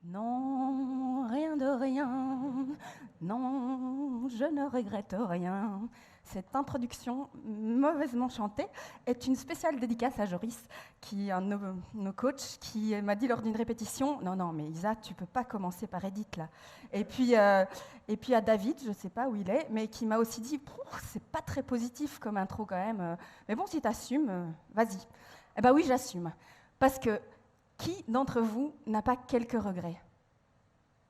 Non, rien de rien, non, je ne regrette rien. Cette introduction mauvaisement chantée est une spéciale dédicace à Joris, qui est un de nos coachs, qui m'a dit lors d'une répétition, non, mais Isa, tu peux pas commencer par Edith là. Et puis à David, je sais pas où il est, mais qui m'a aussi dit, c'est pas très positif comme intro quand même. Mais bon, si t'assumes, vas-y. Eh ben oui, j'assume, parce que qui d'entre vous n'a pas quelques regrets?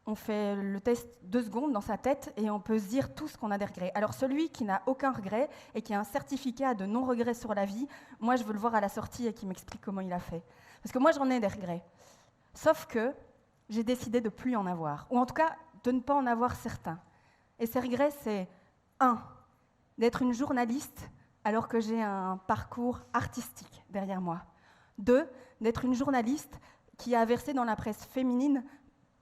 On fait le test 2 secondes dans sa tête et on peut se dire tout ce qu'on a des regrets. Alors celui qui n'a aucun regret et qui a un certificat de non-regret sur la vie, moi je veux le voir à la sortie et qu'il m'explique comment il a fait. Parce que moi j'en ai des regrets. Sauf que j'ai décidé de ne plus en avoir. Ou en tout cas de ne pas en avoir certains. Et ces regrets, c'est 1. D'être une journaliste alors que j'ai un parcours artistique derrière moi. 2. D'être une journaliste qui a versé dans la presse féminine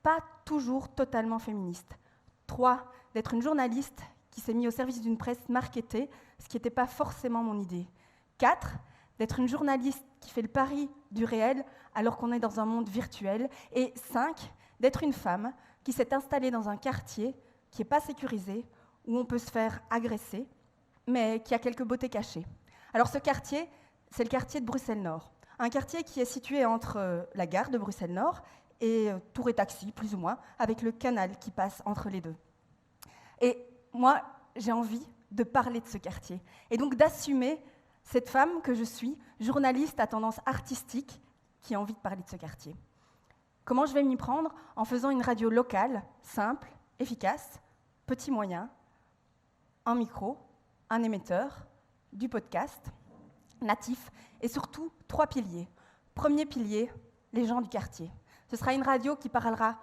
pas toujours totalement féministe. 3. D'être une journaliste qui s'est mise au service d'une presse marketée, ce qui n'était pas forcément mon idée. 4. D'être une journaliste qui fait le pari du réel alors qu'on est dans un monde virtuel. Et 5. D'être une femme qui s'est installée dans un quartier qui n'est pas sécurisé, où on peut se faire agresser, mais qui a quelques beautés cachées. Alors ce quartier, c'est le quartier de Bruxelles-Nord. Un quartier qui est situé entre la gare de Bruxelles-Nord et Tour et Taxi, plus ou moins, avec le canal qui passe entre les deux. Et moi, j'ai envie de parler de ce quartier, et donc d'assumer cette femme que je suis, journaliste à tendance artistique, qui a envie de parler de ce quartier. Comment je vais m'y prendre? En faisant une radio locale, simple, efficace, petits moyens, un micro, un émetteur, du podcast, natif, et surtout 3 piliers. Premier pilier, les gens du quartier. Ce sera une radio qui parlera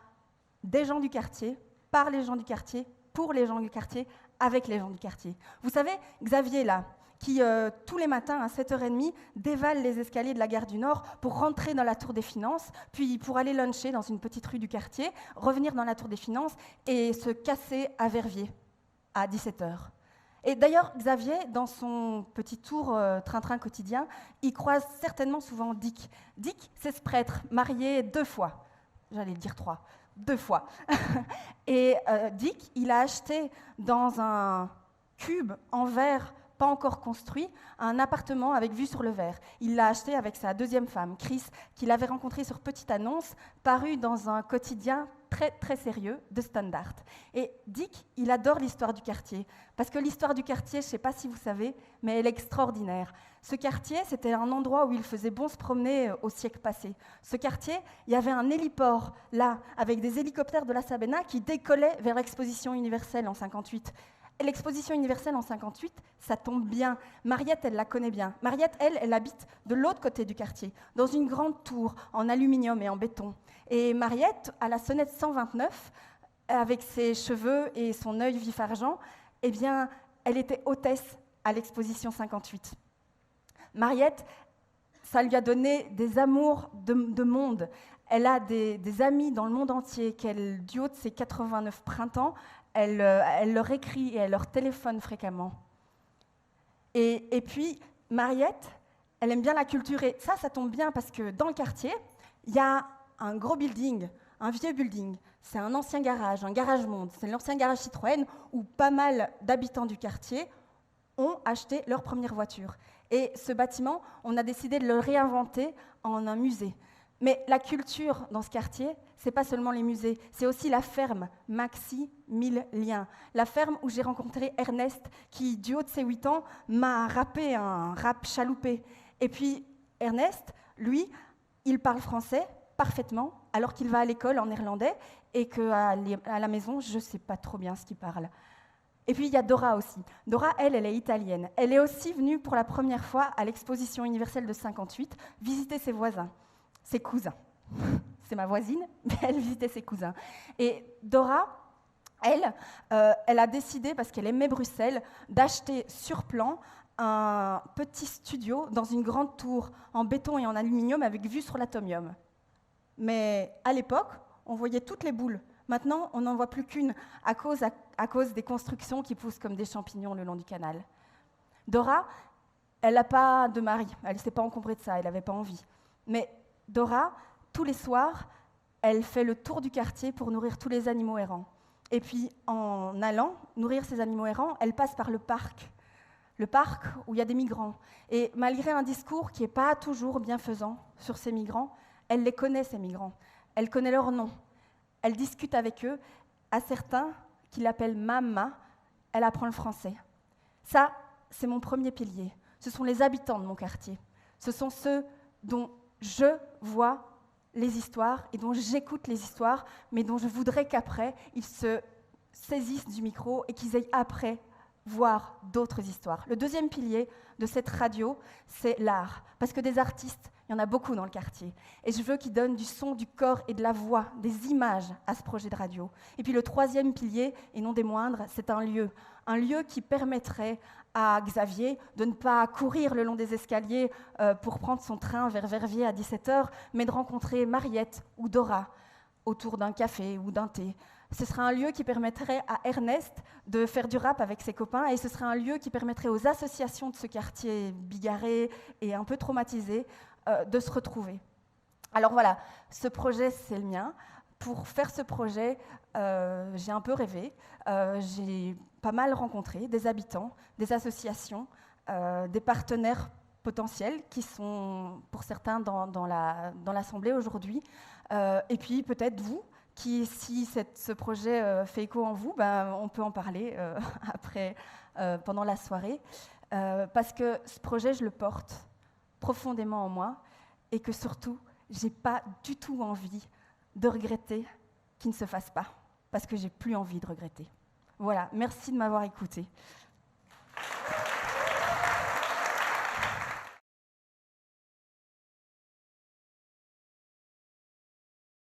des gens du quartier, par les gens du quartier, pour les gens du quartier, avec les gens du quartier. Vous savez, Xavier, là, qui tous les matins à 7h30 dévale les escaliers de la gare du Nord pour rentrer dans la tour des finances, puis pour aller luncher dans une petite rue du quartier, revenir dans la tour des finances et se casser à Verviers à 17h. Et d'ailleurs, Xavier, dans son petit tour train-train quotidien, il croise certainement souvent Dick. Dick, c'est ce prêtre, marié 2 fois. J'allais le dire 3. 2 fois. Et Dick, il a acheté dans un cube en verre pas encore construit, un appartement avec vue sur le verre. Il l'a acheté avec sa 2e femme, Chris, qu'il avait rencontrée sur petite annonce, parue dans un quotidien très, très sérieux de Standard. Et Dick, il adore l'histoire du quartier, parce que l'histoire du quartier, je ne sais pas si vous savez, mais elle est extraordinaire. Ce quartier, c'était un endroit où il faisait bon se promener au siècle passé. Ce quartier, il y avait un héliport, là, avec des hélicoptères de la Sabena qui décollaient vers l'exposition universelle en 58. L'exposition universelle en 58, ça tombe bien. Mariette, elle la connaît bien. Mariette, elle habite de l'autre côté du quartier, dans une grande tour en aluminium et en béton. Et Mariette, à la sonnette 129, avec ses cheveux et son œil vif argent, eh bien, elle était hôtesse à l'exposition 58. Mariette, ça lui a donné des amours de monde. Elle a des amis dans le monde entier qu'elle, du haut de ses 89 printemps, elle leur écrit et elle leur téléphone fréquemment. Et puis, Mariette, elle aime bien la culture. Et ça tombe bien parce que dans le quartier, il y a un gros building, un vieux building. C'est un ancien garage, un garage monde. C'est l'ancien garage Citroën où pas mal d'habitants du quartier ont acheté leur première voiture. Et ce bâtiment, on a décidé de le réinventer en un musée. Mais la culture dans ce quartier, c'est pas seulement les musées, c'est aussi la ferme Maxi 1000 liens. La ferme où j'ai rencontré Ernest, qui, du haut de ses 8 ans, m'a rappé un rap chaloupé. Et puis, Ernest, lui, il parle français parfaitement, alors qu'il va à l'école en néerlandais, et qu'à la maison, je sais pas trop bien ce qu'il parle. Et puis, il y a Dora aussi. Dora, elle est italienne. Elle est aussi venue pour la première fois à l'exposition universelle de 58, visiter ses voisins. Ses cousins. C'est ma voisine, mais elle visitait ses cousins. Et Dora, elle a décidé, parce qu'elle aimait Bruxelles, d'acheter sur plan un petit studio dans une grande tour en béton et en aluminium avec vue sur l'atomium. Mais à l'époque, on voyait toutes les boules. Maintenant, on n'en voit plus qu'une à cause des constructions qui poussent comme des champignons le long du canal. Dora, elle n'a pas de mari, elle ne s'est pas encombrée de ça, elle n'avait pas envie. Mais Dora, tous les soirs, elle fait le tour du quartier pour nourrir tous les animaux errants. Et puis, en allant nourrir ces animaux errants, elle passe par le parc où il y a des migrants. Et malgré un discours qui n'est pas toujours bienfaisant sur ces migrants, elle les connaît, ces migrants. Elle connaît leurs noms. Elle discute avec eux. À certains, qui l'appellent Mama, elle apprend le français. Ça, c'est mon premier pilier. Ce sont les habitants de mon quartier. Ce sont ceux dont je vois les histoires et dont j'écoute les histoires, mais dont je voudrais qu'après, ils se saisissent du micro et qu'ils aillent après voir d'autres histoires. Le deuxième pilier de cette radio, c'est l'art. Parce que des artistes, il y en a beaucoup dans le quartier. Et je veux qu'ils donnent du son, du corps et de la voix, des images à ce projet de radio. Et puis le troisième pilier, et non des moindres, c'est un lieu qui permettrait à Xavier de ne pas courir le long des escaliers pour prendre son train vers Verviers à 17h, mais de rencontrer Mariette ou Dora autour d'un café ou d'un thé. Ce serait un lieu qui permettrait à Ernest de faire du rap avec ses copains, et ce serait un lieu qui permettrait aux associations de ce quartier bigarré et un peu traumatisé de se retrouver. Alors voilà, ce projet, c'est le mien. Pour faire ce projet, j'ai un peu rêvé. J'ai pas mal rencontré des habitants, des associations, des partenaires potentiels qui sont, pour certains, dans l'Assemblée aujourd'hui. Et puis peut-être vous, qui, si ce projet fait écho en vous, on peut en parler après, pendant la soirée. Parce que ce projet, je le porte profondément en moi, et que surtout, j'ai pas du tout envie de regretter qu'il ne se fasse pas, parce que j'ai plus envie de regretter. Voilà, merci de m'avoir écouté.